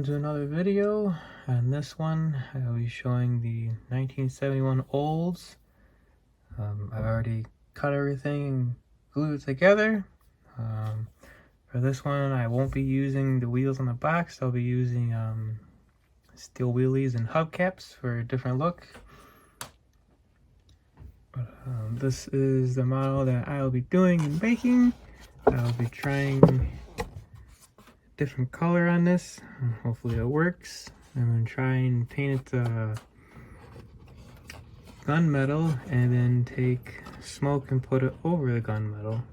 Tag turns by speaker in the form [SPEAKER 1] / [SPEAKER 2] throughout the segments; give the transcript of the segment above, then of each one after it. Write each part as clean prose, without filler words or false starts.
[SPEAKER 1] welcome to another video. On this one, I'll be showing the 1971 Olds. I've already cut everything and glued it together. For this one, I won't be using the wheels on the box. I'll be using steel wheelies and hubcaps for a different look. But, this is the model that I'll be doing and making. I'll be trying different color on this. Hopefully it works. I'm gonna try and paint it gunmetal and then take smoke and put it over the gunmetal.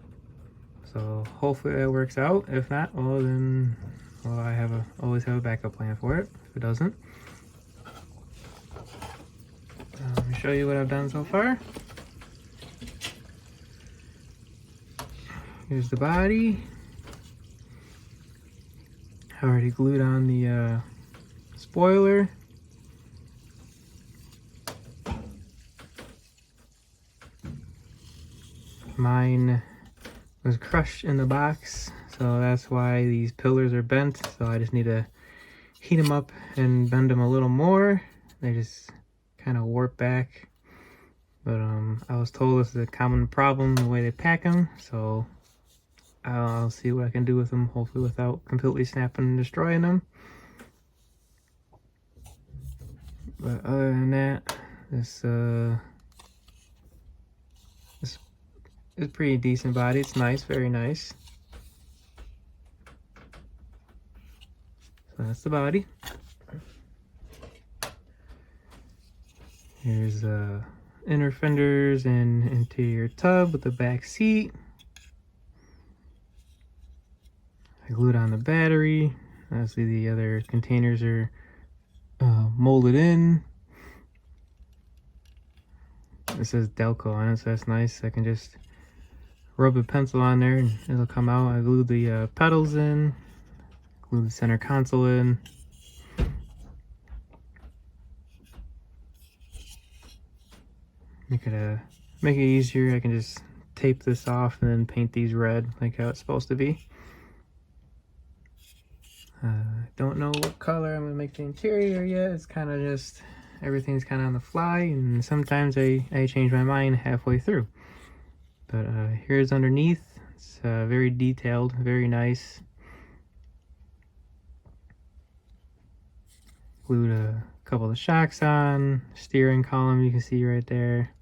[SPEAKER 1] So hopefully that works out. If not, well then, well, I always have a backup plan for it if it doesn't. Let me show you what I've done so far. Here's the body. I already glued on the spoiler. Mine was crushed in the box, so that's why these pillars are bent. So I just need to heat them up and bend them a little more. They just kind of warp back. But I was told this is a common problem the way they pack them, so I'll see what I can do with them, hopefully without completely snapping and destroying them. But other than that, this is a pretty decent body. It's nice, very nice. So that's the body. Here's inner fenders and interior tub with the back seat. I glued on the battery. Obviously the other containers are molded in. It says Decal on it, so that's nice. I can just rub a pencil on there and it'll come out. I glued the pedals in, glued the center console in. Make it easier. I can just tape this off and then paint these red like how it's supposed to be. Don't know what color I'm gonna make the interior yet. It's kind of just, everything's kind of on the fly, and sometimes I change my mind halfway through. But here's underneath. It's very detailed, very nice. Glued a couple of shocks on, steering column you can see right there.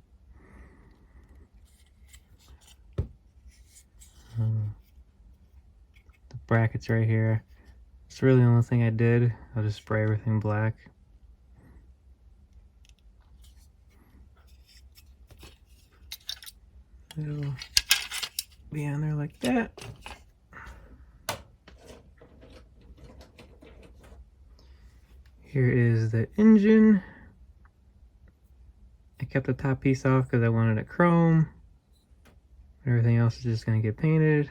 [SPEAKER 1] The brackets right here. It's really the only thing I did. I'll just spray everything black. It'll be on there like that. Here is the engine. I kept the top piece off because I wanted it chrome. Everything else is just going to get painted.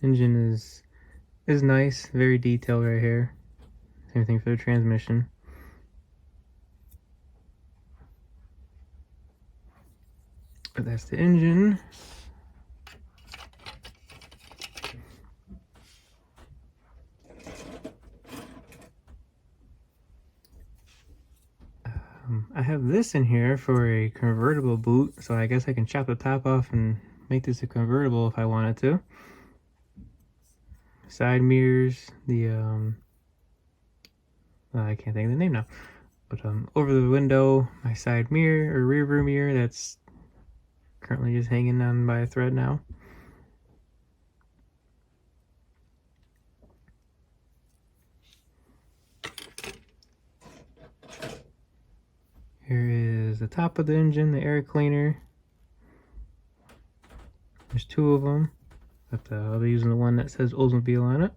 [SPEAKER 1] Engine is nice, very detailed right here. Same thing for the transmission. But that's the engine. I have this in here for a convertible boot, so I guess I can chop the top off and make this a convertible if I wanted to. Side mirrors, the I can't think of the name now, but over the window, my side mirror or rear view mirror that's currently just hanging on by a thread now. Here is the top of the engine, the air cleaner. There's two of them, but I'll be using the one that says Oldsmobile on it.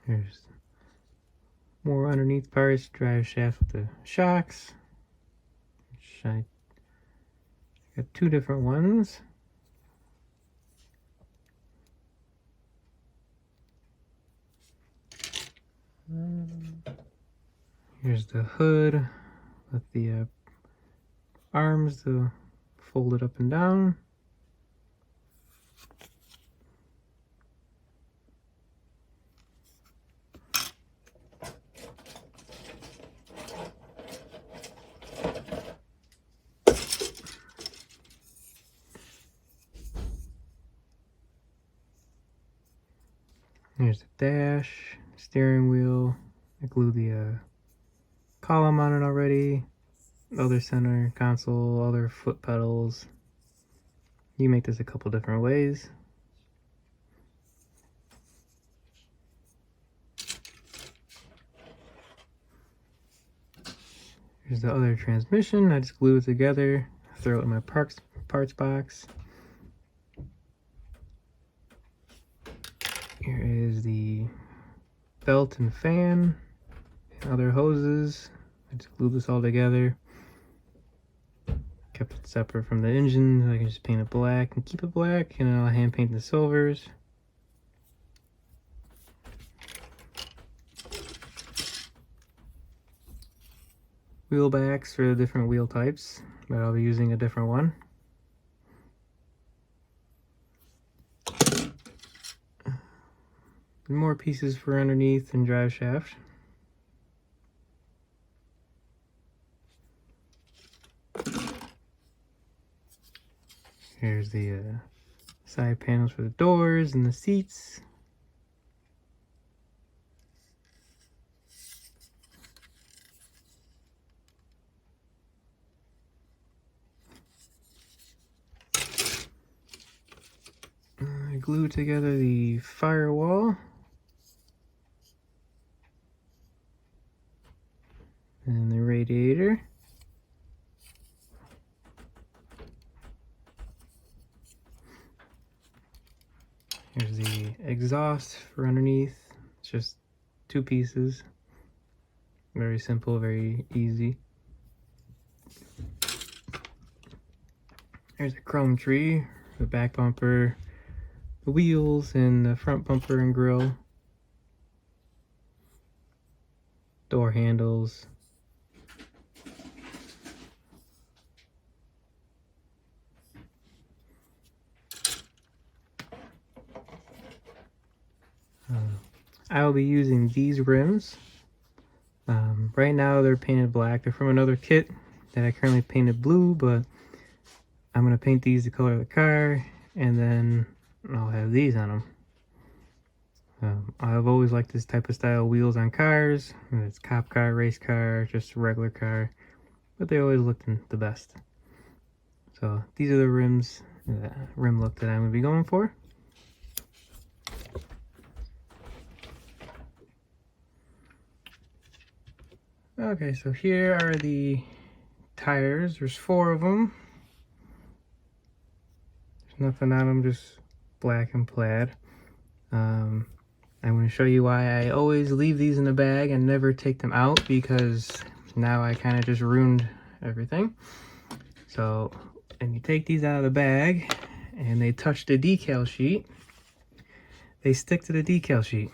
[SPEAKER 1] There's more underneath parts, drive shaft with the shocks. I got two different ones. Here's the hood with the arms to fold it up and down. Here's the dash, steering wheel. I glued the column on it already. Other center console, other foot pedals. You make this a couple different ways. Here's the other transmission. I just glue it together, throw it in my parts box. Here is the belt and fan, and other hoses. I just glued this all together. Kept it separate from the engine. I can just paint it black and keep it black, and then I'll hand paint the silvers. Wheel backs for the different wheel types, but I'll be using a different one. More pieces for underneath and drive shaft. Here's the side panels for the doors and the seats. I glued together the firewall. And the radiator. Here's the exhaust for underneath. It's just 2 pieces. Very simple, very easy. There's a chrome tree, the back bumper, the wheels, and the front bumper and grille. Door handles. I will be using these rims. Right now they're painted black. They're from another kit that I currently painted blue, but I'm going to paint these the color of the car, and then I'll have these on them. I've always liked this type of style wheels on cars. Whether it's cop car, race car, just a regular car, but they always looked the best. So these are the rims, the rim look that I'm going to be going for. Okay, so here are the tires. There's 4 of them. There's nothing on them, just black and plaid. I'm going to show you why I always leave these in the bag and never take them out, because now I kind of just ruined everything. So, and you take these out of the bag and they touch the decal sheet, they stick to the decal sheet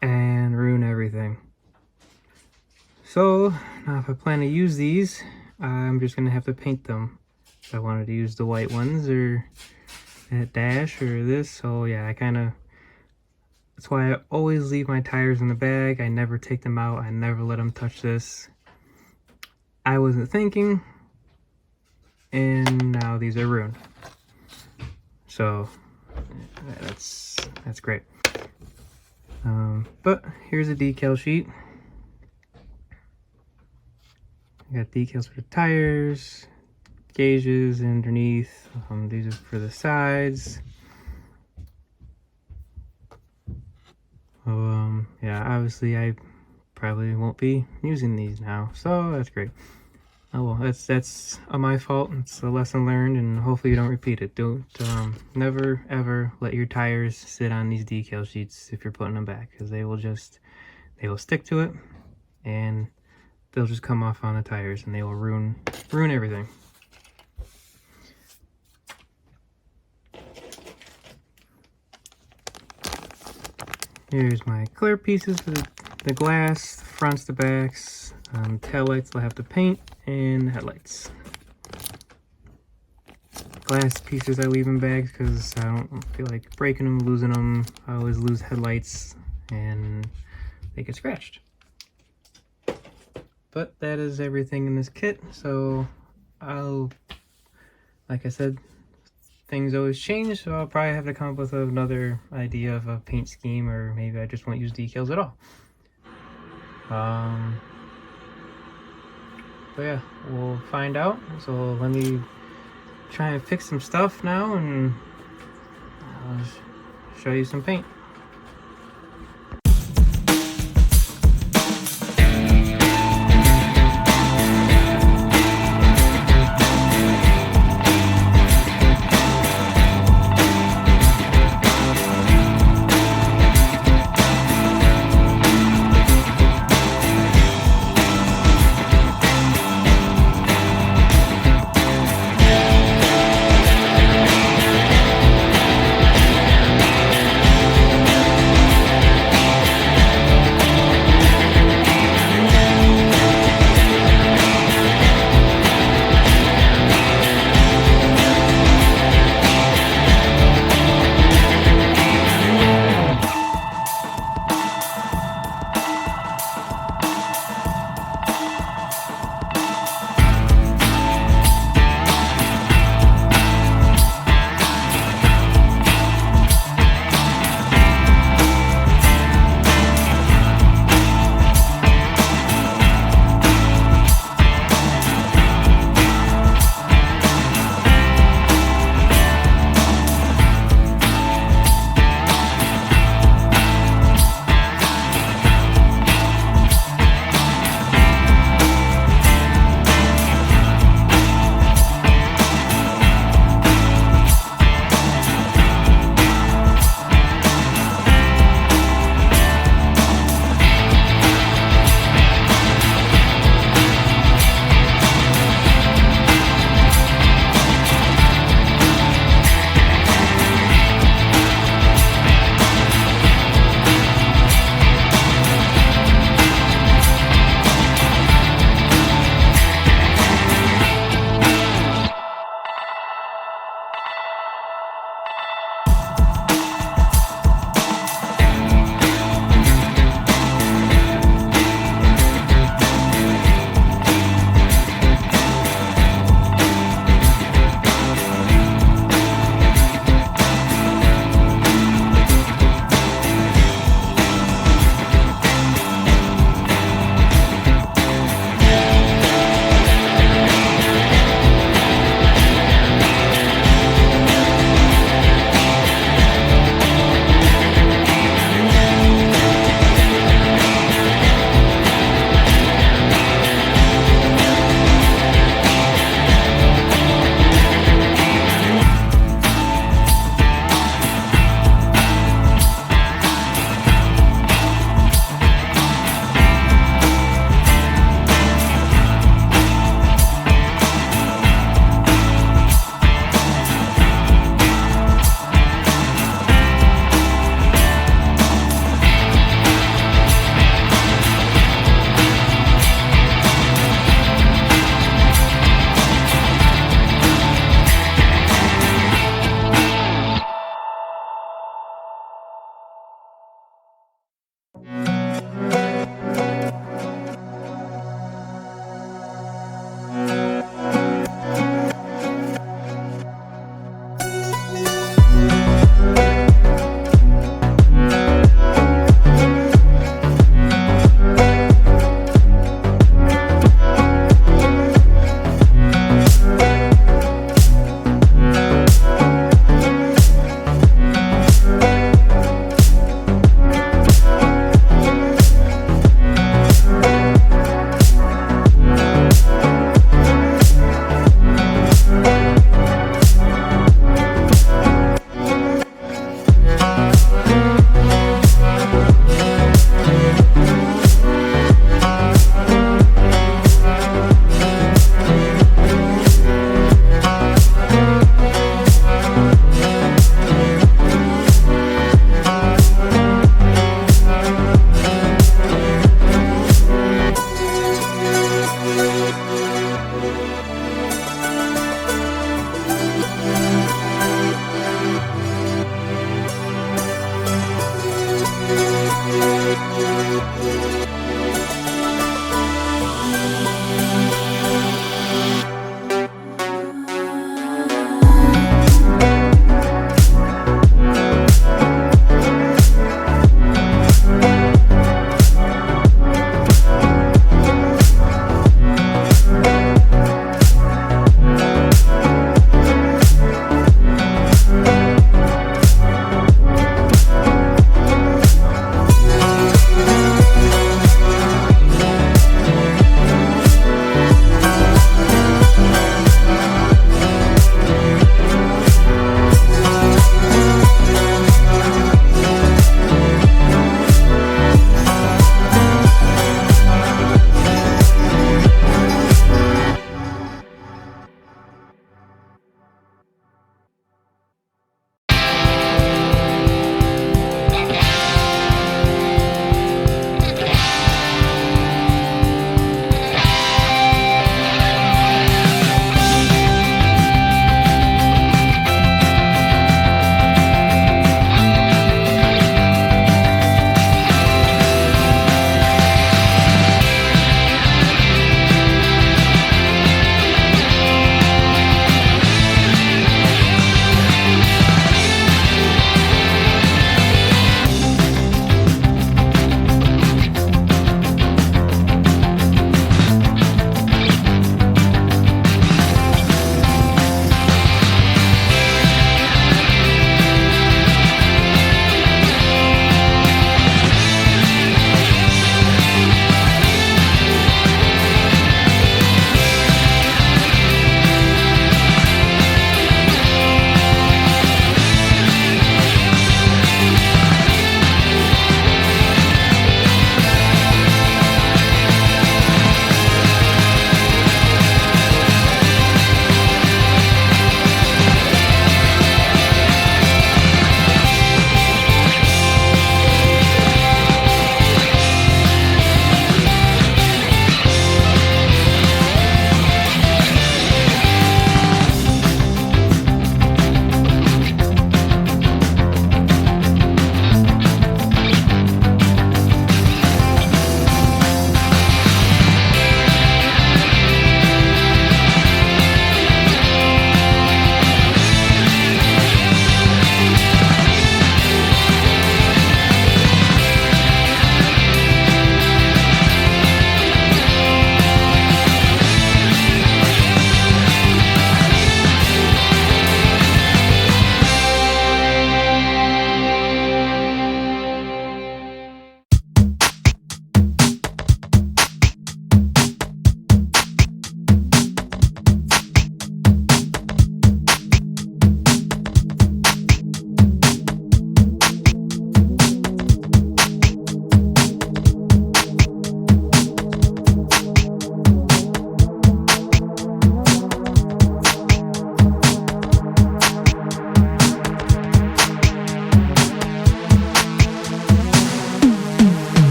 [SPEAKER 1] and ruin everything. So now if I plan to use these, I'm just going to have to paint them. If I wanted to use the white ones or that dash or this, so yeah, that's why I always leave my tires in the bag. I never take them out. I never let them touch this. I wasn't thinking, and now these are ruined. So that's great. But here's a decal sheet. I got decals for the tires, gauges underneath. These are for the sides. Yeah, obviously I probably won't be using these now, so that's great. Oh well, that's my fault. It's a lesson learned, and hopefully you don't repeat it. Don't never ever let your tires sit on these decal sheets if you're putting them back, because they will stick to it, and they'll just come off on the tires, and they will ruin everything. Here's my clear pieces for the the glass, the fronts, the backs, tail lights I'll have to paint, and headlights. Glass pieces I leave in bags because I don't feel like breaking them, losing them. I always lose headlights and they get scratched. But that is everything in this kit, so like I said, things always change, so I'll probably have to come up with another idea of a paint scheme, or maybe I just won't use decals at all. But yeah, we'll find out. So let me try and fix some stuff now, and I'll show you some paint.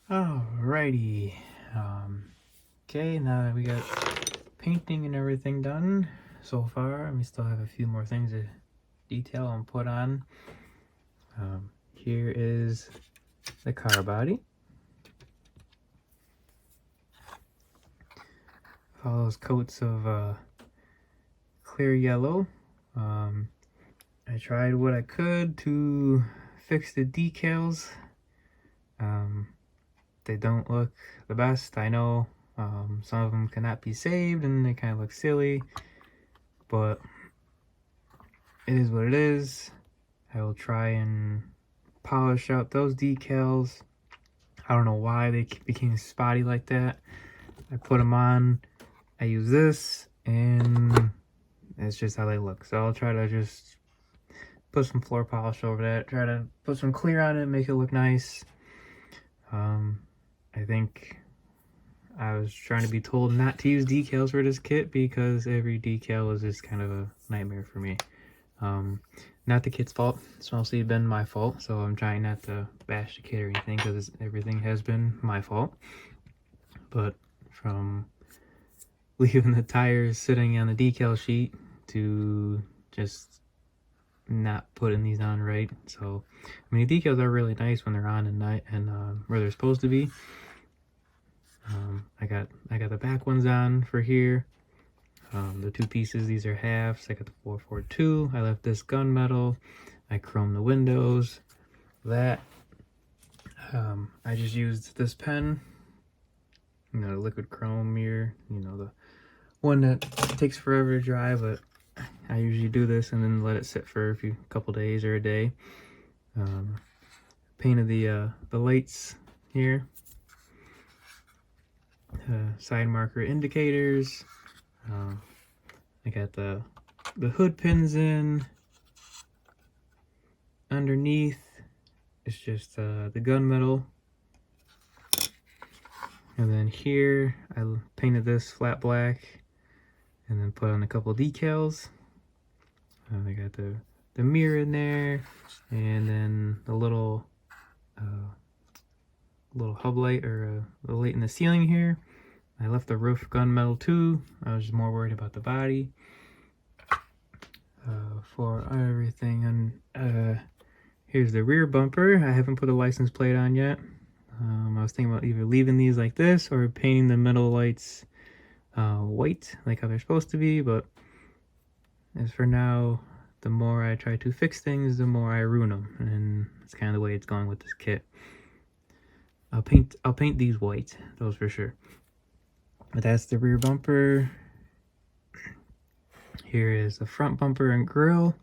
[SPEAKER 1] Alrighty. Okay, now that we got painting and everything done so far, we still have a few more things to detail and put on. Here is the car body. All those coats of clear yellow. I tried what I could to fix the decals. They don't look the best, I know. Some of them cannot be saved and they kind of look silly, but it is what it is. I will try and polish out those decals. I don't know why they became spotty like that. I put them on, I use this, and it's just how they look. So I'll try to just put some floor polish over that, try to put some clear on it, make it look nice. I think I was trying to be told not to use decals for this kit because every decal is just kind of a nightmare for me. Not the kit's fault, it's mostly been my fault, so I'm trying not to bash the kit or anything because everything has been my fault. But from leaving the tires sitting on the decal sheet to just not putting these on right. So I mean, the decals are really nice when they're on and where they're supposed to be. I got the back ones on for here. The two pieces, these are halves. I got the 442. I left this gunmetal. I chromed the windows. That I just used this pen, you know, the liquid chrome mirror, you know, the one that takes forever to dry, but I usually do this and then let it sit for a couple days or a day. Painted the lights here, side marker indicators. I got the hood pins in. Underneath it's just the gunmetal, and then here I painted this flat black and then put on a couple decals. I got the mirror in there, and then the little hub light or the light in the ceiling here. I left the roof gunmetal too. I was just more worried about the body. For everything, and here's the rear bumper. I haven't put a license plate on yet. I was thinking about either leaving these like this or painting the middle lights white like how they're supposed to be, but as for now, the more I try to fix things, the more I ruin them, and that's kind of the way it's going with this kit. I'll paint these white, those for sure. But that's the rear bumper. Here is the front bumper and grille.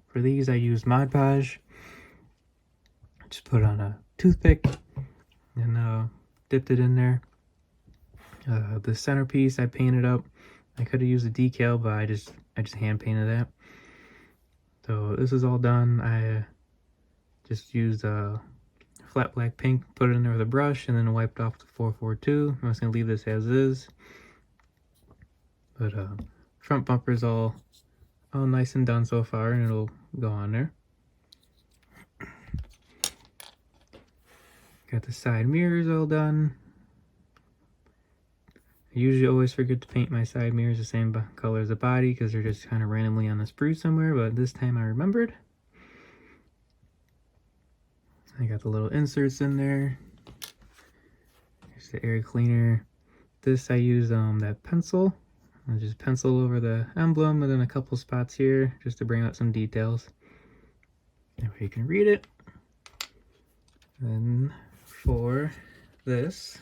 [SPEAKER 1] For these I used Mod Podge. Just put on a toothpick and dipped it in there. The centerpiece I painted up. I could have used a decal, but I just hand painted that. So this is all done. I just used a flat black paint, put it in there with a brush, and then wiped off the 442. I'm just gonna leave this as is. But front bumper is all nice and done so far, and it'll go on there. Got the side mirrors all done. I usually always forget to paint my side mirrors the same color as the body because they're just kind of randomly on the sprue somewhere, but this time I remembered. I got the little inserts in there. Here's the air cleaner. This I use that pencil. I just pencil over the emblem and then a couple spots here just to bring out some details. That way you can read it. Then for this,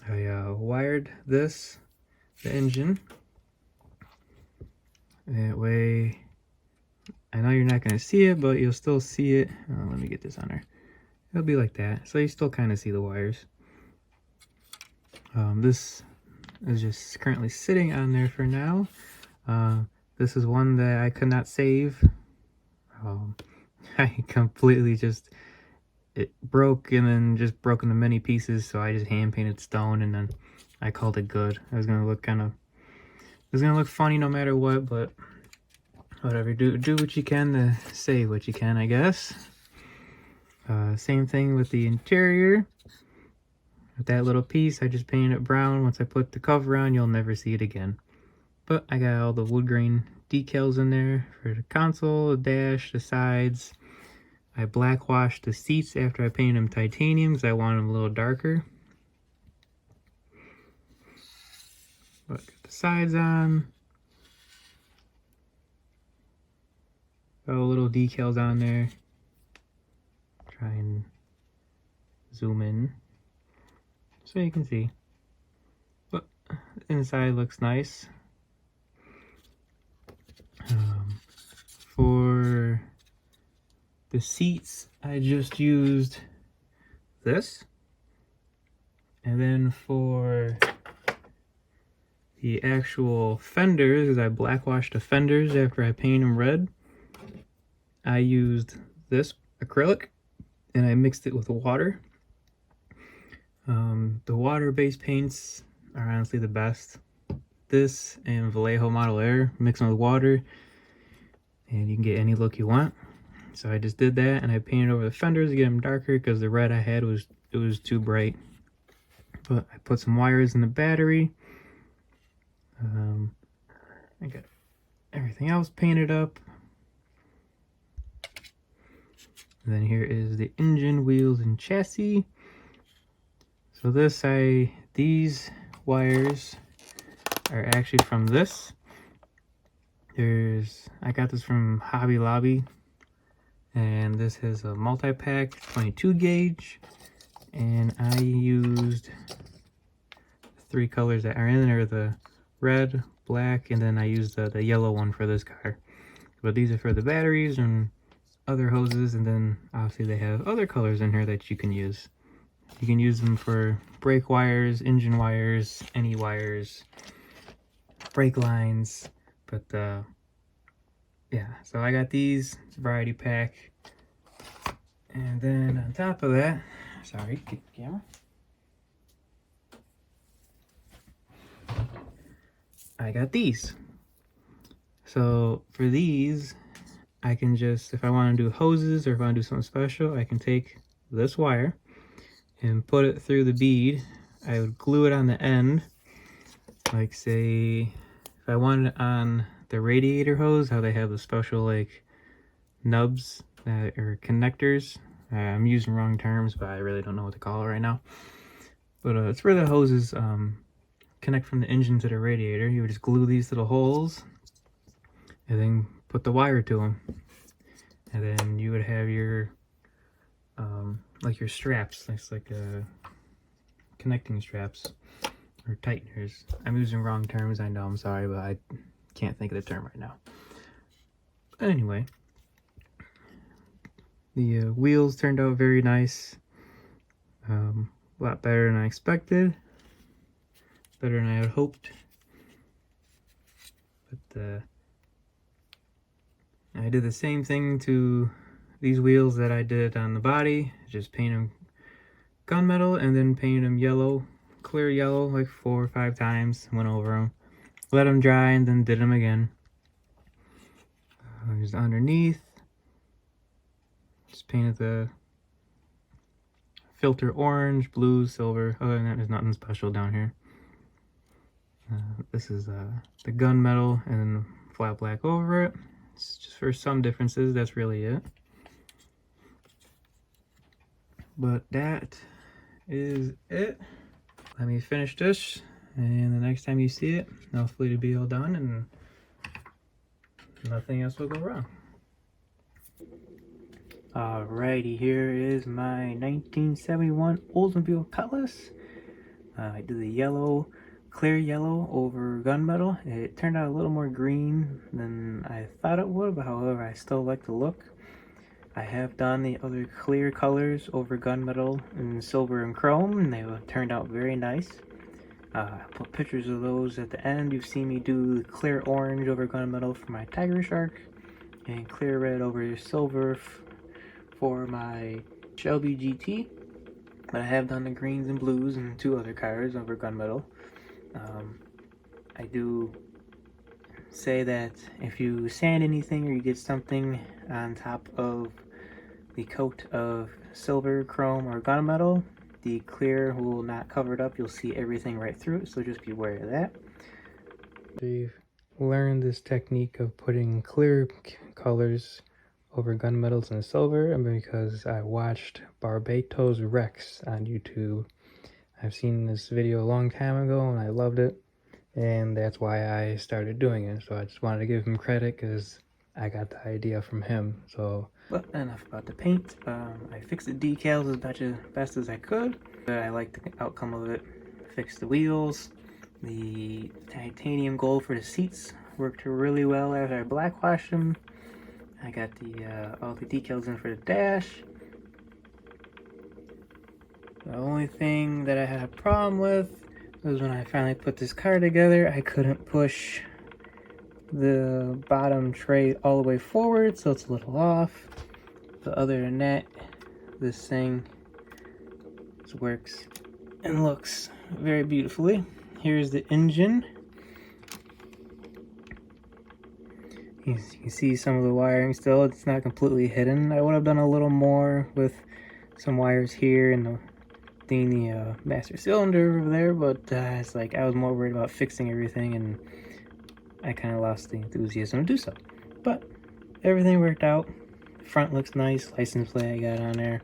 [SPEAKER 1] I wired the engine. That way, I know you're not going to see it, but you'll still see it. Let me get this on there. It'll be like that, so you still kind of see the wires. This is just currently sitting on there for now. This is one that I could not save. I completely it broke and then just broke into many pieces, so I just hand painted stone and then I called it good. It was gonna look funny no matter what, but whatever. Do what you can to save what you can, I guess. Same thing with the interior. With that little piece, I just painted it brown. Once I put the cover on, you'll never see it again. But I got all the wood grain decals in there for the console, the dash, the sides. I black washed the seats after I painted them titanium because I wanted them a little darker. But got the sides on. Got little decals on there. Try and zoom in so you can see. But the inside looks nice. For the seats, I just used this. And then for the actual fenders, because I black washed the fenders after I painted them red, I used this acrylic and I mixed it with water. The water-based paints are honestly the best. This and Vallejo Model Air, mix them with water, and you can get any look you want. So I just did that, and I painted over the fenders to get them darker because the red I had was too bright. But I put some wires in the battery. I got everything else painted up. And then here is the engine, wheels, and chassis. So these wires are actually from this. I got this from Hobby Lobby, and this has a multi-pack 22 gauge, and I used 3 colors that are in there, the red, black, and then I used the yellow one for this car. But these are for the batteries and other hoses, and then obviously they have other colors in here that you can use. You can use them for brake wires, engine wires, any wires, brake lines. But yeah, so I got these variety pack, and then on top of that, sorry, get the camera. I got these. So for these, I can just, if I want to do hoses or if I want to do something special, I can take this wire and put it through the bead. I would glue it on the end, like say if I wanted it on the radiator hose, how they have the special like nubs or connectors. I'm using wrong terms, but I really don't know what to call it right now. But it's where the hoses connect from the engine to the radiator. You would just glue these little holes and then put the wire to them, and then you would have your like your straps. It's like connecting straps or tighteners. I'm using wrong terms, I know, I'm sorry, but I can't think of the term right now. But anyway, the wheels turned out very nice. A lot better than I expected, better than I had hoped. But I did the same thing to these wheels that I did on the body. Just paint them gunmetal and then paint them yellow, clear yellow, like 4 or 5 times. Went over them, let them dry, and then did them again. Just underneath, just painted the filter orange, blue, silver. Other than that, there's nothing special down here. This is the gunmetal and then flat black over it. It's just for some differences, that's really it. But that is it. Let me finish this, and the next time you see it, hopefully it'll be all done and nothing else will go wrong. Alrighty, here is my 1971 Oldsmobile Cutlass. I did the yellow, clear yellow over gunmetal. It turned out a little more green than I thought it would, but however, I still like the look. I have done the other clear colors over gunmetal in silver and chrome, and they turned out very nice. I put pictures of those at the end. You've seen me do clear orange over gunmetal for my Tiger Shark, and clear red over silver for my Shelby GT. But I have done the greens and blues and 2 other cars over gunmetal. I do say that if you sand anything or you get something on top of the coat of silver, chrome, or gunmetal. The clear will not cover it up. You'll see everything right through it, so just be aware of that. We've learned this technique of putting clear colors over gunmetals and silver, and because I watched Barbatos Rex on YouTube. I've seen this video a long time ago and I loved it, and that's why I started doing it. So I just wanted to give him credit because I got the idea from him. So, but enough about the paint. I fixed the decals as best as I could. I like the outcome of it. Fixed the wheels. The titanium gold for the seats worked really well after I blackwashed them. I got the all the decals in for the dash. The only thing that I had a problem with was when I finally put this car together, I couldn't push the bottom tray all the way forward, so it's a little off. But other than that, this thing works and looks very beautifully. Here's the engine. You can see some of the wiring still. It's not completely hidden. I would have done a little more with some wires here and the master cylinder over there, but it's like I was more worried about fixing everything, and I kind of lost the enthusiasm to do so. But everything worked out. Front looks nice. License plate I got on there.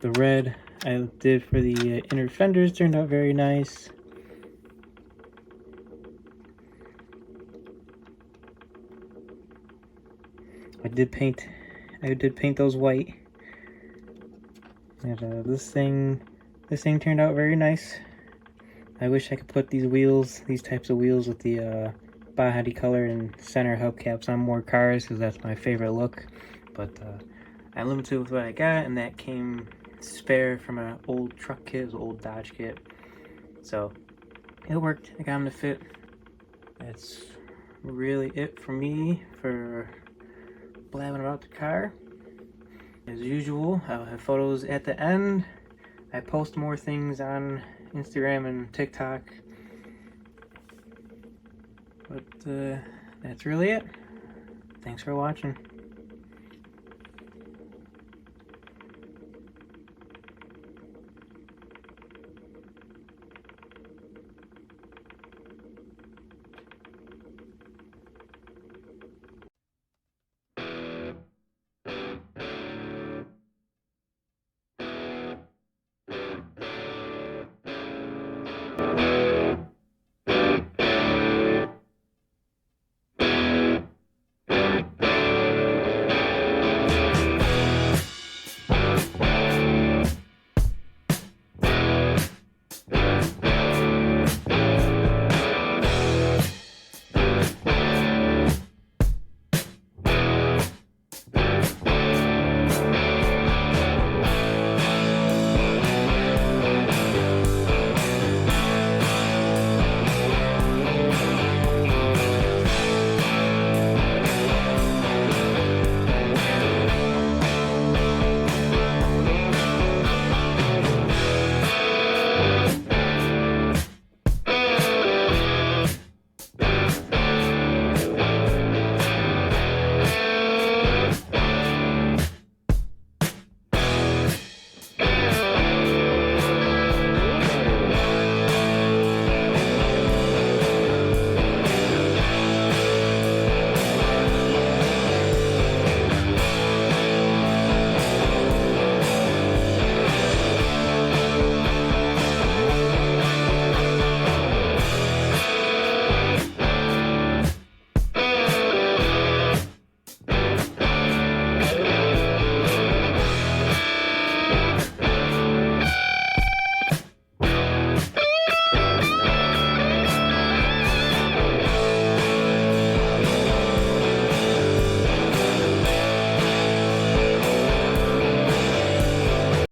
[SPEAKER 1] The red I did for the inner fenders turned out very nice. I did paint those white. And this thing turned out very nice. I wish I could put these types of wheels with the body color and center hubcaps on more cars, because that's my favorite look. But I'm limited with what I got, and that came spare from an old truck kit, it was an old Dodge kit. So it worked. I got them to fit. That's really it for me for blabbing about the car. As usual, I'll have photos at the end. I post more things on Instagram and TikTok. But that's really it. Thanks for watching.